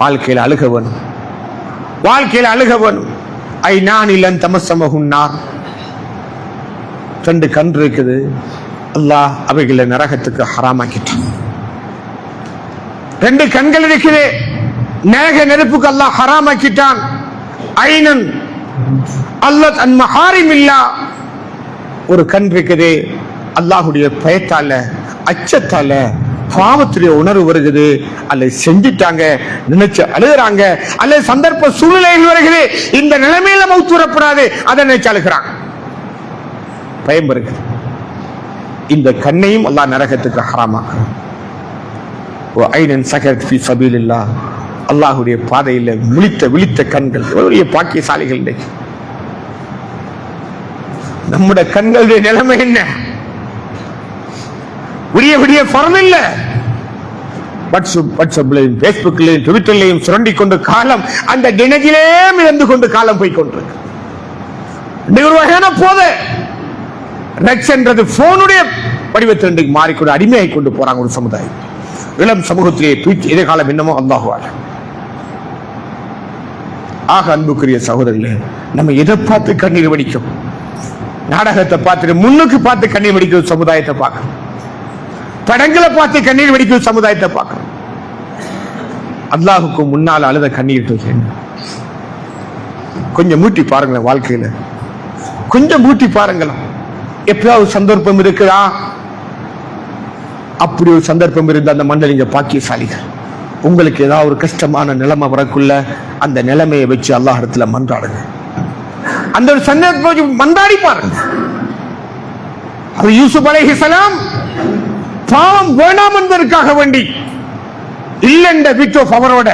வாழ்க்கையில் அழுக வேணும், வாழ்க்கையில் அழுக வேணும். ஐநான் இல்லன் தமசமகுன்னார், 2 கண் இருக்குது, அல்லாஹ் அவைகளை நரகத்துக்கு ஹராமாக்கிட்டான். 2 கண்கள் இருக்குது, நரக நெருப்புக்கு அல்லாஹ் ஹராமாக்கிட்டான். ஐனன் அல்லத் அன் மஹாரிமில்லா, ஒரு கண் இருக்குது, அல்லாஹுடைய பயத்தால அச்சத்தால பாவத்துடைய உணர்வு வருகிறது, அல்லது செஞ்சிட்டாங்க நினைச்சு அழுகிறாங்க, அல்லது சந்தர்ப்ப சூழ்நிலைகள் வருகிறது, இந்த நிலைமையில மௌத் வரப்படாது அதை நினைச்சு அழுகிறாங்க, பயம் வருகிறது. இந்த கண்ணையும் அல்லாஹ் நரகத்துக்கு ஹராமாக்குறான். அல்லாஹுடைய பாதையில விழித்த கண்கள் எவ்வளவு பாக்கியசாலிகள். நம்முடைய கண்களுடைய நிலைமை என்ன? விடிய பரல் இல்ல, வாட்ஸ்அப்லையும் பேஸ்புக்லையும் ட்விட்டர்லையும் சுரண்டி கொண்டு காலம் அந்த தினத்திலே மிதந்து கொண்டு காலம் போய் கொண்டிருக்கு. ஒரு வகையான போதை ரெக்ஸ் என்றது போனுடைய வடிவத்தை மாறிக்கொண்டு அடிமையாகி கொண்டு போறாங்க ஒரு சமுதாயம். இளம் சமூகத்திலே எதிர்காலம் என்னமோ அல்லாஹுவால. ஆக அன்புக்குரிய சகோதரர்களே, நம்ம எதை பார்த்து கண்ணீர் வடிக்கும்? நாடகத்தை பார்த்துட்டு முன்னுக்கு பார்த்து கண்ணீர் வடிக்கும் சமுதாயத்தை பார்க்கணும், படங்களை பார்த்து கண்ணீர் வடிக்கும் சமுதாயத்தை பார்க்கணும். அல்லாஹுக்கு முன்னால் அழுத கண்ணீர் கொஞ்சம் மூட்டி பாருங்களேன், வாழ்க்கையில கொஞ்சம் மூட்டி பாருங்களேன். எப்பயாவது சந்தர்ப்பம் இருக்குதா? அப்படி ஒரு சந்தர்ப்பம் இருந்த அந்த மண்டல நீங்க பாக்கியசாலிகள். உங்களுக்கு ஏதாவது ஒரு கஷ்டமான நிலைமை வரக்குள்ள அந்த நிலைமையை வச்சு அல்லாஹ் இடத்துல மன்றாடுங்க. அந்த ஒரு சந்தர்ப்பம் மன்றாடி பாருங்க. அது யூசுப் அலைஹிஸ்ஸலாம் பாவம் வேண்டாம் என்பதற்காக வேண்டி இல்லென்ற விட்டோ அவரோட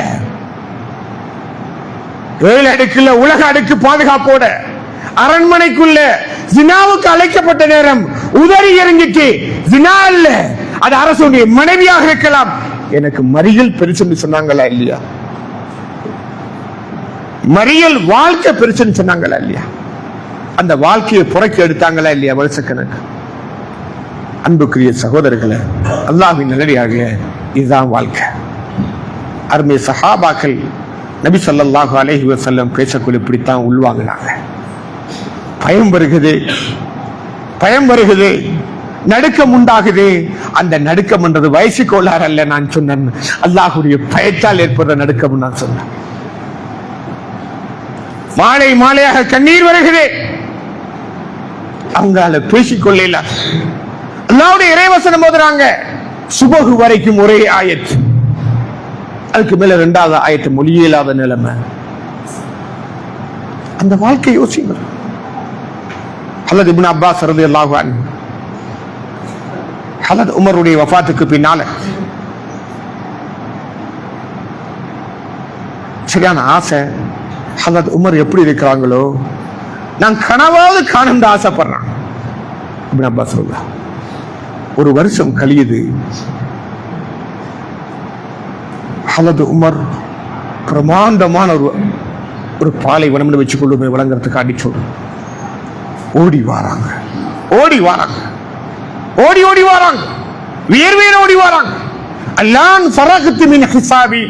7 அடுக்குள்ள உலக அடுக்கு பாதுகாப்போட அரண்மனைக்குள்ள ஜினாவுக்கு அழைக்கப்பட்ட நேரம் உதறி இறங்கிட்டு, ஜினா இல்ல, அது அரசுடைய மனைவியாக இருக்கலாம், எனக்கு மறியல் பெருசுன்னு சொன்னாங்களா இல்லையா? மறியல் வாழ்க்கை பெருசுன்னு சொன்னாங்களா இல்லையா? அந்த வாழ்க்கையை புறக்கி எடுத்தாங்களா இல்லையா வருஷக்கணக்கு? அன்புக்குரிய சகோதரர்களே, அல்லாஹ்வின் நல்லடியார்களே, இதுதான் வாழ்க்கை. அருமை சஹாபாக்கள் நபி ஸல்லல்லாஹு அலைஹி வஸல்லம் பேசக்குள்ள இப்படித்தான் உள்வாங்கினாங்க. பயம் வருகிறது, நடுக்கம் உண்டாகுது. அந்த நடுக்கம் என்றது வயசு கோளாறு அல்ல, நான் சொன்னேன், அல்லாஹ்வுடைய பயத்தால் ஏற்படுற நடுக்கம் நான் சொன்னேன். மாலையாக கண்ணீர் வருகிறது, அவங்களால பேசிக்கொள்ள. அல்லாஹ்வுடைய இறைவசனம் ஓதுறாங்க, சுபஹு வரைக்கும் ஒரே ஆயத், அதுக்கு மேல 2வது ஆயத்து மொழியில்லாத நிலைமை. அந்த வாழ்க்கை யோசிங்க. ஹலத் இப்னு அப்பாஸ் ரலியல்லாஹு அன்ஹு, ஹலத் உமருடைய வஃபாத்துக்கு பின்னால சரியான ஆசை. ஹலத் உமர் எப்படி இருக்கிறாங்களோ நான் கனவாவது காண ஆசைப்படுறான். இப்னு அப்பாஸ் சொல்றாங்க, ஒரு வருஷம் கழியுது. ஹலத் உமர் பிரமாண்டமான ஒரு பாலைவனம் வச்சுக்கொண்டு வழங்குறதுக்கு அடிச்சோடு ஓடி வாராங்க, வியர்வையில ஓடி வாராங்க. அல்லான் ஃபரகத்து மின் ஹிசாபி,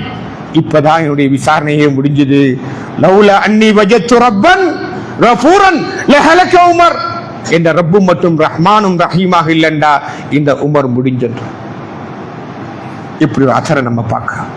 இப்பதான் என்னுடைய விசாரணையே முடிஞ்சது. லௌலா அன்னி வஜத்து ரப்பன் கஃபூரன் லஹலக உமர், என்ற ரப்பு மட்டும் ரஹ்மானும் ரஹீமாக இல்லண்டா இந்த உமர் முடிஞ்சது. இப்படி ஒரு அசரை நம்ம பார்க்கிறோம்.